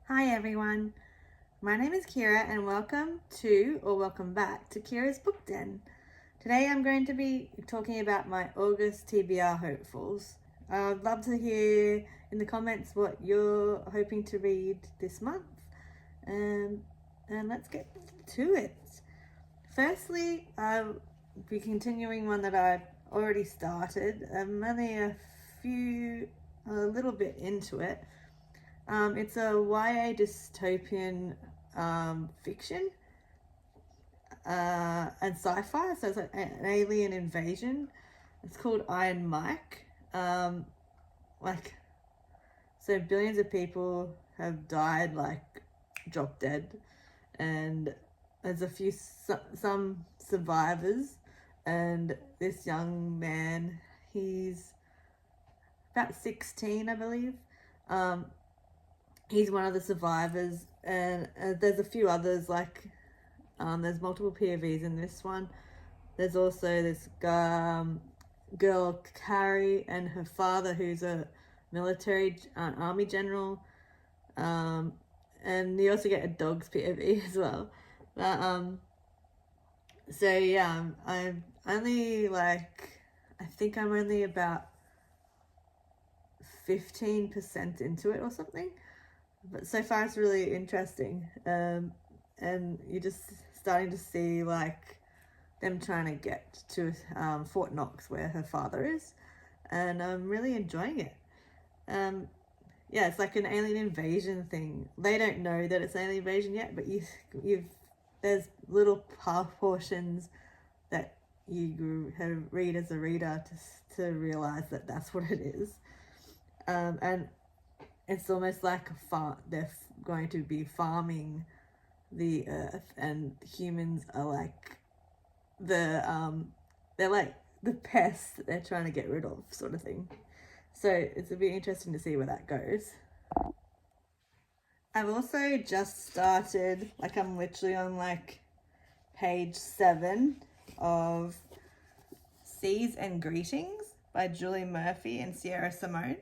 Hi everyone, my name is Kira and welcome back to Kira's Book Den. Today I'm going to be talking about my August TBR Hopefuls. I'd love to hear in the comments what you're hoping to read this month, and let's get to it. Firstly, I'll be continuing one that I've already started. I'm only a little bit into it. It's a YA dystopian fiction and sci-fi, so it's like an alien invasion. It's called Iron Mike. So billions of people have died, drop dead, and there's some survivors, and this young man, he's about 16, I believe. He's one of the survivors, and there's a few others, there's multiple POVs in this one. There's also this girl, Carrie, and her father, who's a military army general, and you also get a dog's POV as well. So yeah, I'm only I think I'm only about 15% into it or something. But so far it's really interesting, and you're just starting to see them trying to get to Fort Knox, where her father is, and I'm really enjoying it. Yeah, it's like an alien invasion thing. They don't know that it's an alien invasion yet, but there's little portions that you read as a reader to realize that that's what it is, and it's almost like a farm. They're going to be farming the earth, and humans are they're like the pests that they're trying to get rid of, sort of thing. So it's a bit interesting to see where that goes. I've also just started, I'm literally on page 7 of Seas and Greetings by Julie Murphy and Sierra Simone.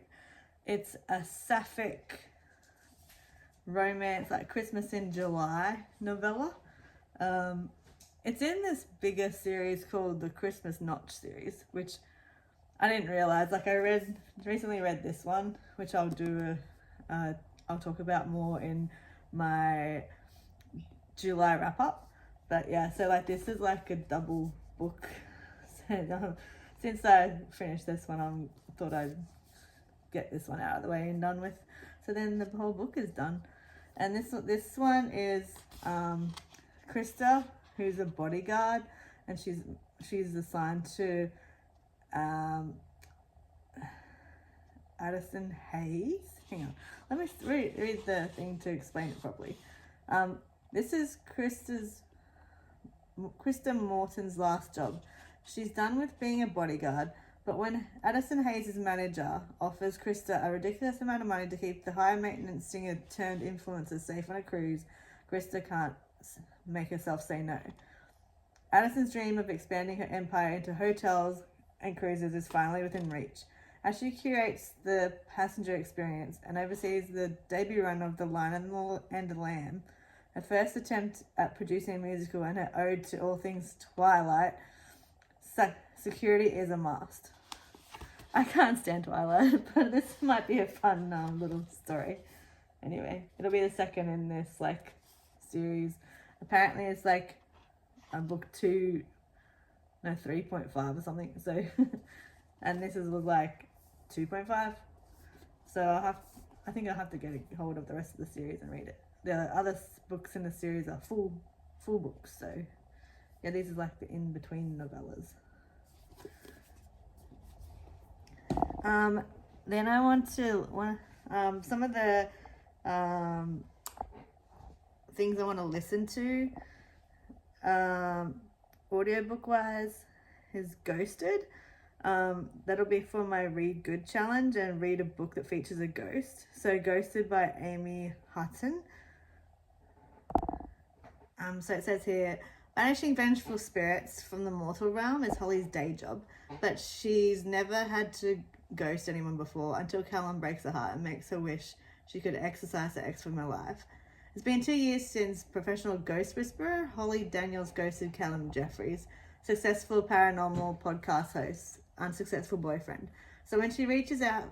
It's a sapphic romance, Christmas in July novella. It's in this bigger series called the Christmas Notch series, which I didn't realize. I recently read this one, which I'll talk about more in my July wrap up. But yeah, so this is a double book. Since I finished this one, I thought I'd get this one out of the way and done with, so then the whole book is done. And this one is Krista, who's a bodyguard, and she's assigned to Addison Hayes. Hang on, let me read the thing to explain it properly. This is Krista Morton's last job. She's done with being a bodyguard, but when Addison Hayes' manager offers Krista a ridiculous amount of money to keep the high-maintenance singer-turned-influencer safe on a cruise, Krista can't make herself say no. Addison's dream of expanding her empire into hotels and cruises is finally within reach. As she curates the passenger experience and oversees the debut run of The Lion and the Lamb, her first attempt at producing a musical and her ode to all things Twilight, security is a must. I can't stand Twilight, but this might be a fun little story. Anyway, it'll be the second in this series. Apparently it's a book 3.5 or something. So, and this was 2.5. So I think I'll have to get a hold of the rest of the series and read it. The other books in the series are full books. So yeah, these are the in-between novellas. Then I want some of the things I want to listen to audiobook wise is Ghosted. That'll be for my Read Good challenge and read a book that features a ghost. So Ghosted by Amy Hutton. So it says here, banishing vengeful spirits from the mortal realm is Holly's day job, but she's never had to ghost anyone before until Callum breaks her heart and makes her wish she could exorcise her ex from her life. It's been 2 years since professional ghost whisperer Holly Daniels ghosted Callum Jeffries, successful paranormal podcast host, unsuccessful boyfriend. So when she reaches out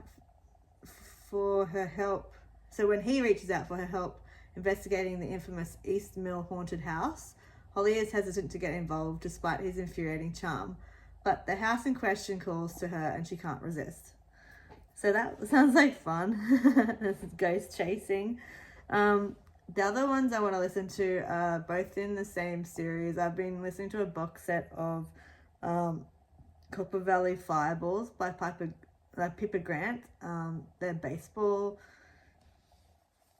for her help, when he reaches out for her help investigating the infamous East Mill haunted house, Holly is hesitant to get involved despite his infuriating charm. But the house in question calls to her and she can't resist. So that sounds like fun. This is ghost chasing. The other ones I want to listen to are both in the same series. I've been listening to a box set of Copper Valley Fireballs by Pippa Grant. They're baseball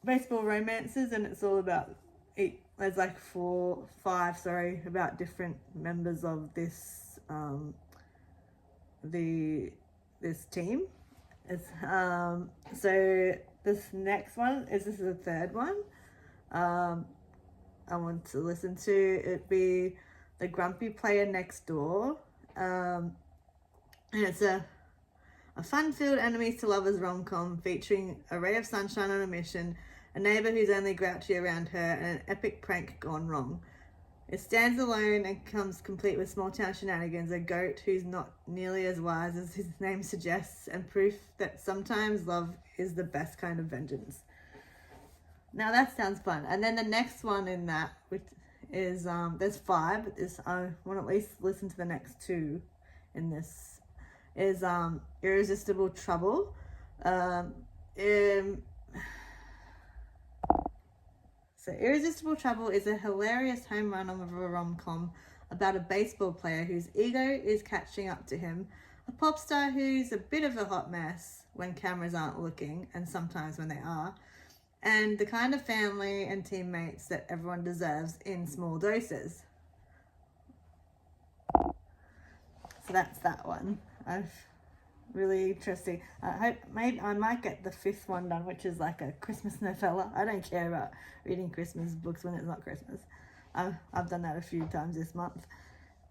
romances, and it's all about it. There's like five about different members of this this team. It's so this next one is the third one. I want to listen to it be The Grumpy Player Next Door. And it's a fun-filled enemies to lovers rom-com featuring a ray of sunshine on a mission, a neighbour who's only grouchy around her, and an epic prank gone wrong. It stands alone and comes complete with small-town shenanigans, a goat who's not nearly as wise as his name suggests, and proof that sometimes love is the best kind of vengeance. Now that sounds fun. And then the next one in that, which is, there's 5, I want to at least listen to the next 2 in this, is Irresistible Trouble. So Irresistible Trouble is a hilarious home run of a rom-com about a baseball player whose ego is catching up to him, a pop star who's a bit of a hot mess when cameras aren't looking, and sometimes when they are, and the kind of family and teammates that everyone deserves in small doses. So that's that one. Really interesting. I might get the 5th one done, which is like a Christmas novella. I don't care about reading Christmas books when it's not Christmas. I've done that a few times this month,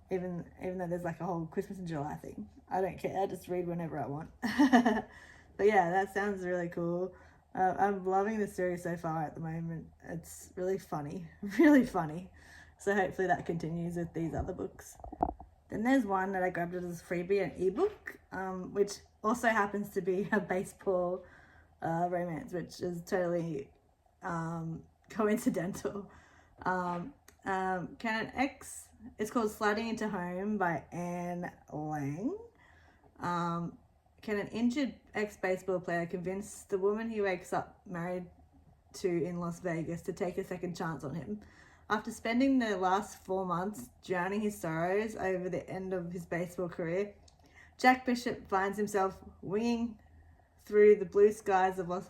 even though there's like a whole Christmas in July thing. I don't care. I just read whenever I want. But yeah, that sounds really cool. I'm loving the series so far at the moment. It's really funny, really funny. So hopefully that continues with these other books. Then there's one that I grabbed as a freebie, an ebook, which also happens to be a baseball romance, which is totally coincidental. It's called Sliding Into Home by Anne Lang. Can an injured ex-baseball player convince the woman he wakes up married to in Las Vegas to take a second chance on him? After spending the last 4 months drowning his sorrows over the end of his baseball career, Jack Bishop finds himself winging through the blue skies of Las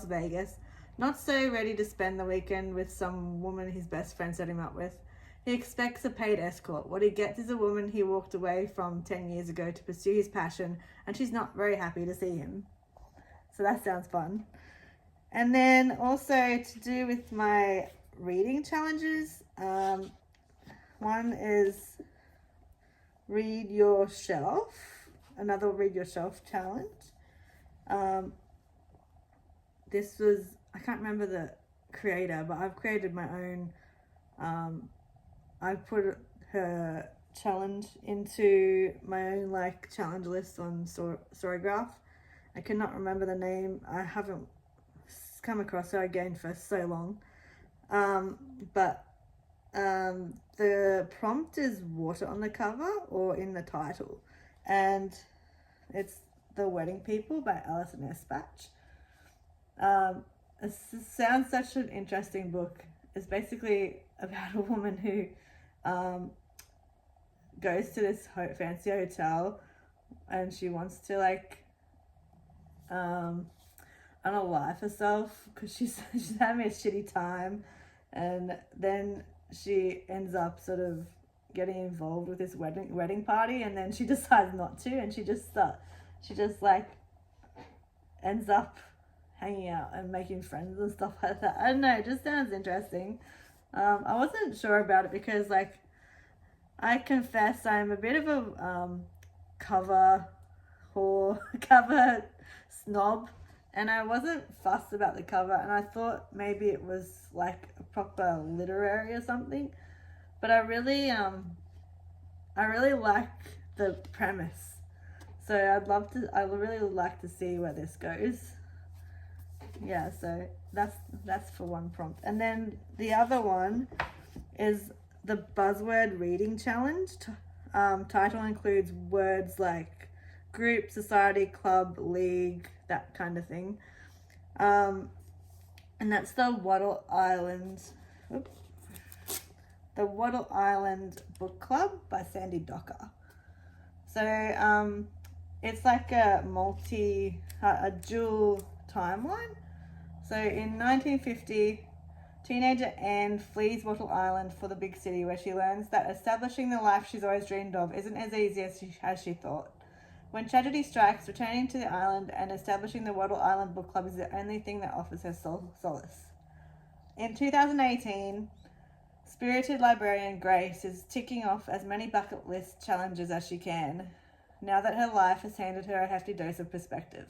Vegas, not so ready to spend the weekend with some woman his best friend set him up with. He expects a paid escort. What he gets is a woman he walked away from 10 years ago to pursue his passion, and she's not very happy to see him. So that sounds fun. And then also to do with my reading challenges, one is Read Your Shelf, another Read Your Shelf challenge. This was, I can't remember the creator, but I've created my own. I put her challenge into my own like challenge list on Storygraph. I cannot remember the name. I haven't come across her again for so long. But the prompt is water on the cover or in the title, and it's The Wedding People by Alison Espach. It sounds such an interesting book. It's basically about a woman who goes to this fancy hotel, and she wants to like unalive herself because she's having a shitty time, and then she ends up sort of getting involved with this wedding party, and then she decides not to, and she just like ends up hanging out and making friends and stuff like that. I don't know, it just sounds interesting. I wasn't sure about it because, like, I confess I'm a bit of a cover snob, and I wasn't fussed about the cover, and I thought maybe it was like a proper literary or something, but I really like the premise. So I really would like to see where this goes. Yeah, so that's for one prompt. And then the other one is the buzzword reading challenge. Title includes words like group, society, club, league, that kind of thing. And that's the Wattle Island Book Club by Sandy Docker. So it's like a dual timeline. So in 1950, teenager Anne flees Wattle Island for the big city, where she learns that establishing the life she's always dreamed of isn't as easy as she thought. When tragedy strikes, returning to the island and establishing the Wattle Island Book Club is the only thing that offers her solace. In 2018, spirited librarian Grace is ticking off as many bucket list challenges as she can, now that her life has handed her a hefty dose of perspective.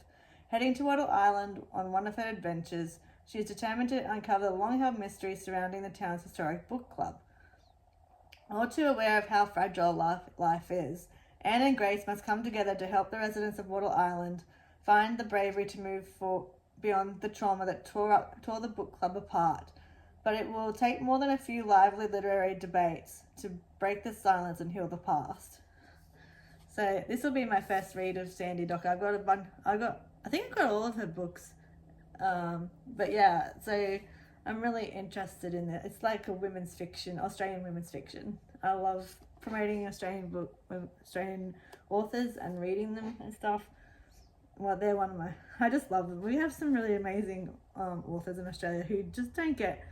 Heading to Wattle Island on one of her adventures, she is determined to uncover the long-held mystery surrounding the town's historic book club. All too aware of how fragile life is, Anne and Grace must come together to help the residents of Wattle Island find the bravery to move beyond the trauma that tore the book club apart. But it will take more than a few lively literary debates to break the silence and heal the past. So this will be my first read of Sandy Docker. I think I've got all of her books. But yeah, so I'm really interested in it. It's like a Australian women's fiction. I love promoting Australian authors and reading them and stuff. Well, they're I just love them. We have some really amazing authors in Australia who just don't get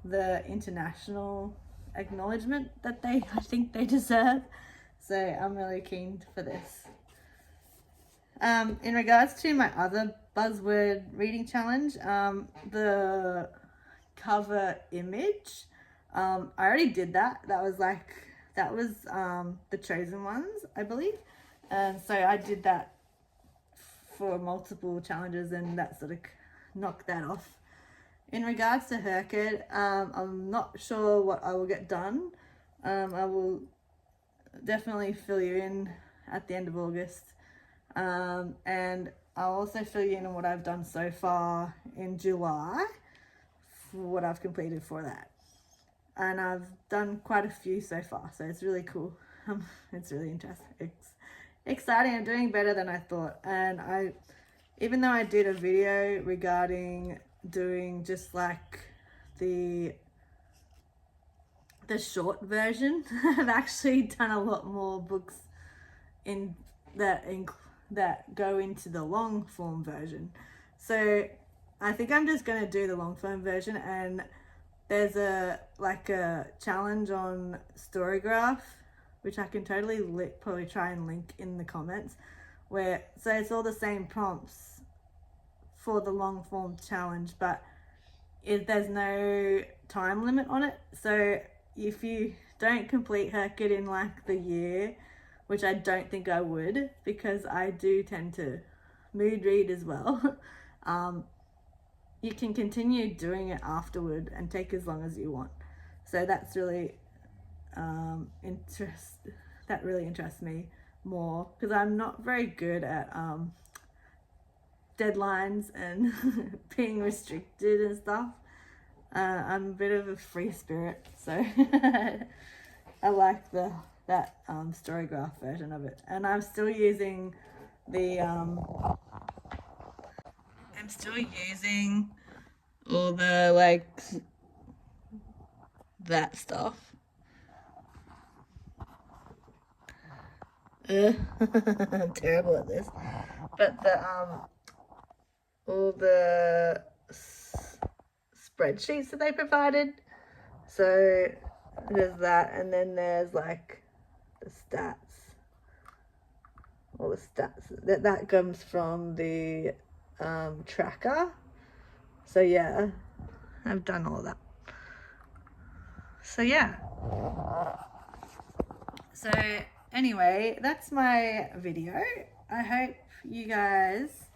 the international acknowledgement that I think they deserve. So I'm really keen for this. In regards to my other buzzword reading challenge, the cover image, I already did that. That was the chosen ones, I believe. And so I did that for multiple challenges, and that sort of knocked that off. In regards to Herkid, I'm not sure what I will get done. I will definitely fill you in at the end of August. And I'll also fill you in on what I've done so far in July for what I've completed for that. And I've done quite a few so far, so it's really cool. It's really interesting. It's exciting. I'm doing better than I thought. And even though I did a video regarding doing just like the short version, I've actually done a lot more books that go into the long form version. So I think I'm just going to do the long form version, and there's a challenge on Storygraph, which I can totally probably try and link in the comments, so it's all the same prompts for the long form challenge, but there's no time limit on it. So if you don't complete Herkid in like the year, which I don't think I would, because I do tend to mood read as well, you can continue doing it afterward and take as long as you want. So that's really that really interests me more, because I'm not very good at deadlines and being restricted and stuff. I'm a bit of a free spirit, so I like that Storygraph version of it. And I'm still using all the that stuff. I'm terrible at this, but all the spreadsheets that they provided. So there's that, and then there's like the stats, all the stats that comes from the tracker. So yeah, I've done all that. So yeah, so anyway, that's my video. I hope you guys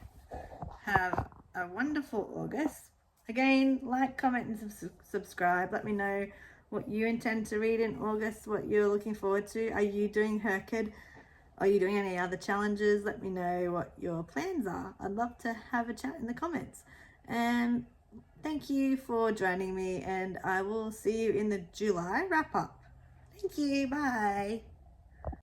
have a wonderful August. Again, like, comment and subscribe. Let me know what you intend to read in August, what you're looking forward to. Are you doing Herkid? Are you doing any other challenges? Let me know what your plans are. I'd love to have a chat in the comments. And thank you for joining me, and I will see you in the July wrap up. Thank you. Bye.